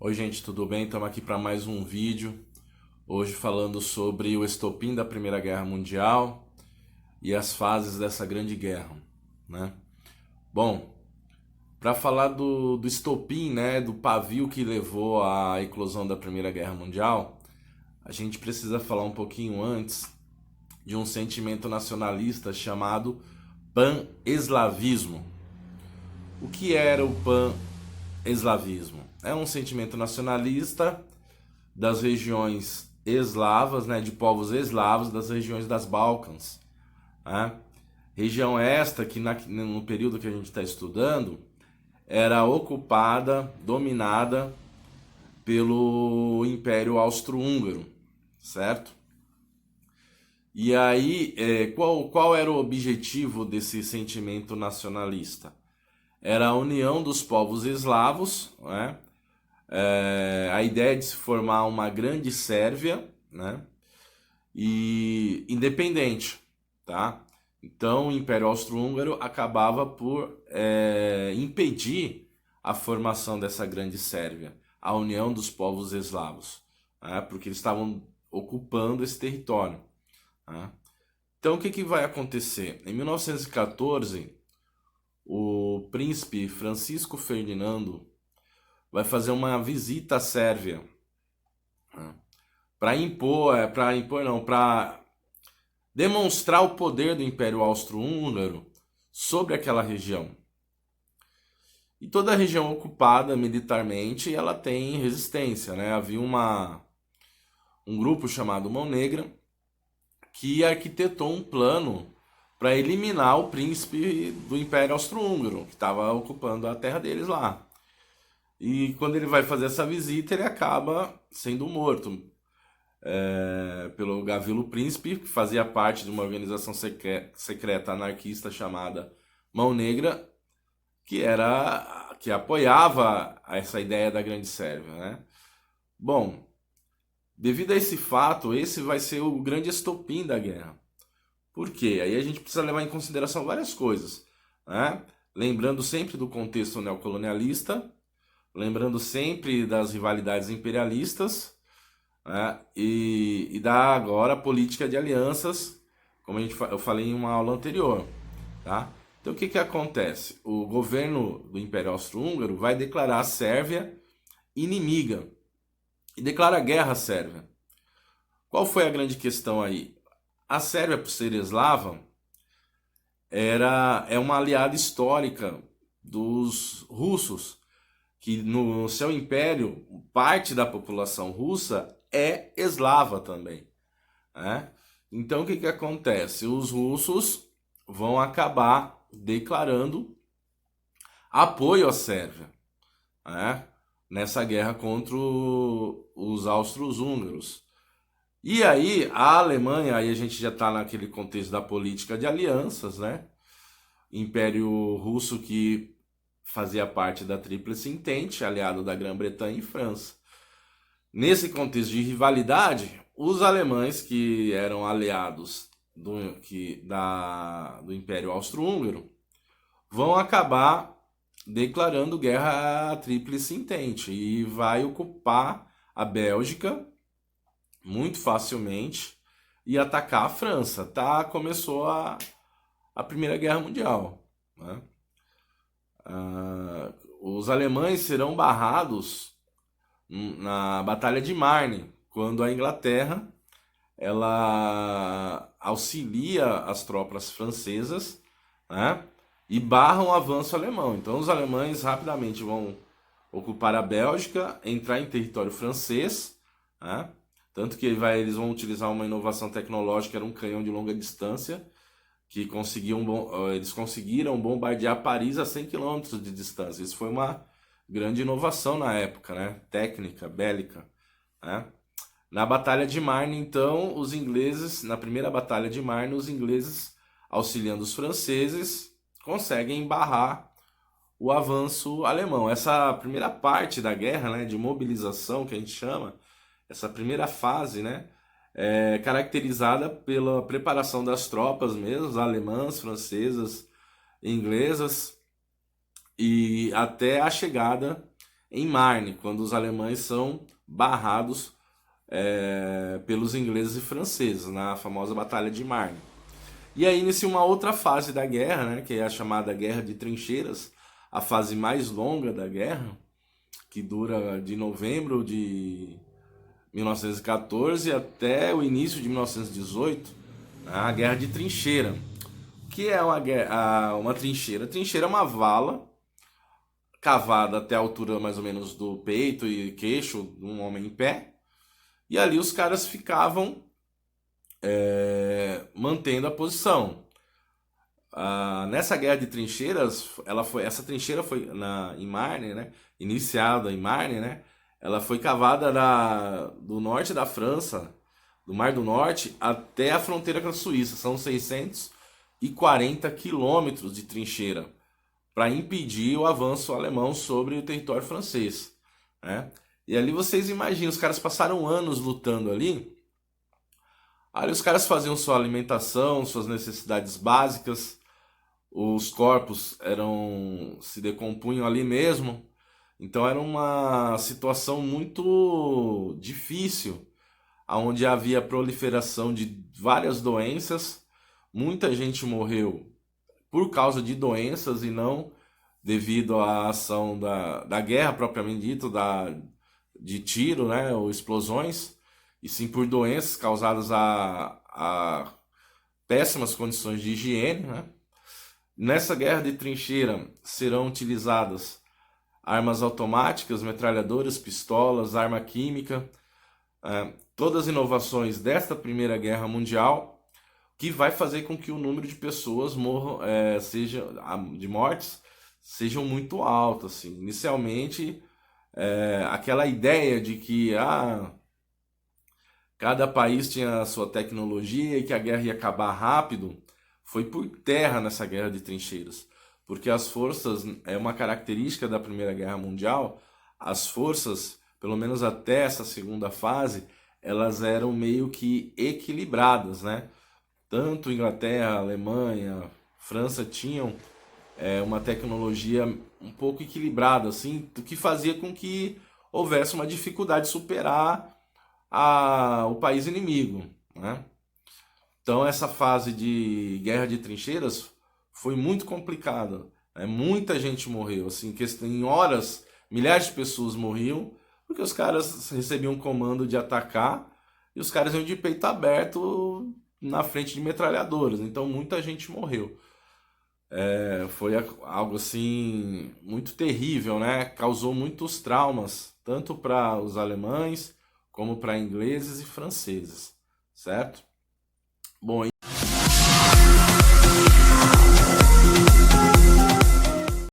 Oi gente, tudo bem? Estamos aqui para mais um vídeo. Hoje falando sobre o estopim da Primeira Guerra Mundial e as fases dessa grande guerra, né? Bom, para falar do estopim, né, do pavio que levou à eclosão da Primeira Guerra Mundial, a gente precisa falar um pouquinho antes de um sentimento nacionalista chamado pan-eslavismo. O que era o pan-eslavismo? É um sentimento nacionalista das regiões eslavas, né, de povos eslavos das regiões das Balcãs. Né? Região esta que no período que a gente está estudando era ocupada, dominada pelo Império Austro-Húngaro, certo? E aí, qual era o objetivo desse sentimento nacionalista? Era a união dos povos eslavos, né? A ideia de se formar uma grande Sérvia, né? E independente, tá? Então o Império Austro-Húngaro acabava por impedir a formação dessa grande Sérvia, a união dos povos eslavos, né? Porque eles estavam ocupando esse território. Né? Então o que vai acontecer? Em 1914, o príncipe Francisco Ferdinando vai fazer uma visita à Sérvia, né? Para demonstrar o poder do Império Austro-Húngaro sobre aquela região. E toda a região ocupada militarmente, ela tem resistência, né? Havia um grupo chamado Mão Negra que arquitetou um plano para eliminar o príncipe do Império Austro-Húngaro, que estava ocupando a terra deles lá. E quando ele vai fazer essa visita, ele acaba sendo morto pelo Gavilo Príncipe, que fazia parte de uma organização secreta anarquista chamada Mão Negra, que apoiava essa ideia da Grande Sérvia, né? Bom, devido a esse fato, esse vai ser o grande estopim da guerra. Por quê? Aí a gente precisa levar em consideração várias coisas, né? Lembrando sempre do contexto neocolonialista, lembrando sempre das rivalidades imperialistas, né? E da agora política de alianças, como eu falei em uma aula anterior, tá? Então o que acontece? O governo do Império Austro-Húngaro vai declarar a Sérvia inimiga e declara guerra à Sérvia. Qual foi a grande questão aí? A Sérvia, por ser eslava, é uma aliada histórica dos russos, que no seu império, parte da população russa é eslava também, né? Então o que acontece? Os russos vão acabar declarando apoio à Sérvia, né? Nessa guerra contra os austro-húngaros. E aí a Alemanha, aí a gente já está naquele contexto da política de alianças, né? Império Russo que fazia parte da Tríplice Entente, aliado da Grã-Bretanha e França. Nesse contexto de rivalidade, os alemães, que eram aliados do Império Austro-Húngaro, vão acabar declarando guerra à Tríplice Entente e vai ocupar a Bélgica muito facilmente e atacar a França. Tá? Começou a Primeira Guerra Mundial, né? Os alemães serão barrados na Batalha de Marne, quando a Inglaterra ela auxilia as tropas francesas, né, e barram o avanço alemão. Então os alemães rapidamente vão ocupar a Bélgica, entrar em território francês, né, tanto que eles vão utilizar uma inovação tecnológica, era um canhão de longa distância, que eles conseguiram bombardear Paris a 100 quilômetros de distância. Isso foi uma grande inovação na época, né? Técnica, bélica, né? Na Batalha de Marne, então, na primeira Batalha de Marne, os ingleses, auxiliando os franceses, conseguem barrar o avanço alemão. Essa primeira parte da guerra, né, de mobilização, que a gente chama, essa primeira fase, né, é caracterizada pela preparação das tropas mesmo, alemãs, francesas, inglesas, e até a chegada em Marne, quando os alemães são barrados pelos ingleses e franceses, na famosa Batalha de Marne. E aí inicia uma outra fase da guerra, né, que é a chamada Guerra de Trincheiras, a fase mais longa da guerra, que dura de novembro de 1914 até o início de 1918, a Guerra de Trincheira. O que é uma trincheira? A trincheira é uma vala cavada até a altura mais ou menos do peito e queixo de um homem em pé, e ali os caras ficavam mantendo a posição. Nessa guerra de trincheiras, essa trincheira foi em Marne, né? Iniciada em Marne, né? Ela foi cavada do norte da França, do Mar do Norte, até a fronteira com a Suíça. São 640 quilômetros de trincheira para impedir o avanço alemão sobre o território francês, né? E ali vocês imaginam, os caras passaram anos lutando ali. Ali os caras faziam sua alimentação, suas necessidades básicas, os corpos se decompunham ali mesmo. Então era uma situação muito difícil, onde havia proliferação de várias doenças. Muita gente morreu por causa de doenças e não devido à ação da guerra propriamente dita, de tiro, né, ou explosões, e sim por doenças causadas a péssimas condições de higiene, né? Nessa guerra de trincheira serão utilizadas armas automáticas, metralhadoras, pistolas, arma química, todas as inovações desta Primeira Guerra Mundial, que vai fazer com que o número de pessoas de mortes sejam muito alto. Assim. Inicialmente, aquela ideia de que cada país tinha a sua tecnologia e que a guerra ia acabar rápido, foi por terra nessa guerra de trincheiras. Porque as forças, é uma característica da Primeira Guerra Mundial, as forças, pelo menos até essa segunda fase, elas eram meio que equilibradas, né? Tanto Inglaterra, Alemanha, França tinham uma tecnologia um pouco equilibrada, assim, o que fazia com que houvesse uma dificuldade de superar o país inimigo, né? Então essa fase de guerra de trincheiras foi muito complicada, né? Muita gente morreu, assim, em horas, milhares de pessoas morriam, porque os caras recebiam um comando de atacar e os caras iam de peito aberto na frente de metralhadoras, então muita gente morreu. Foi algo assim muito terrível, né? Causou muitos traumas, tanto para os alemães como para ingleses e franceses, certo? Bom,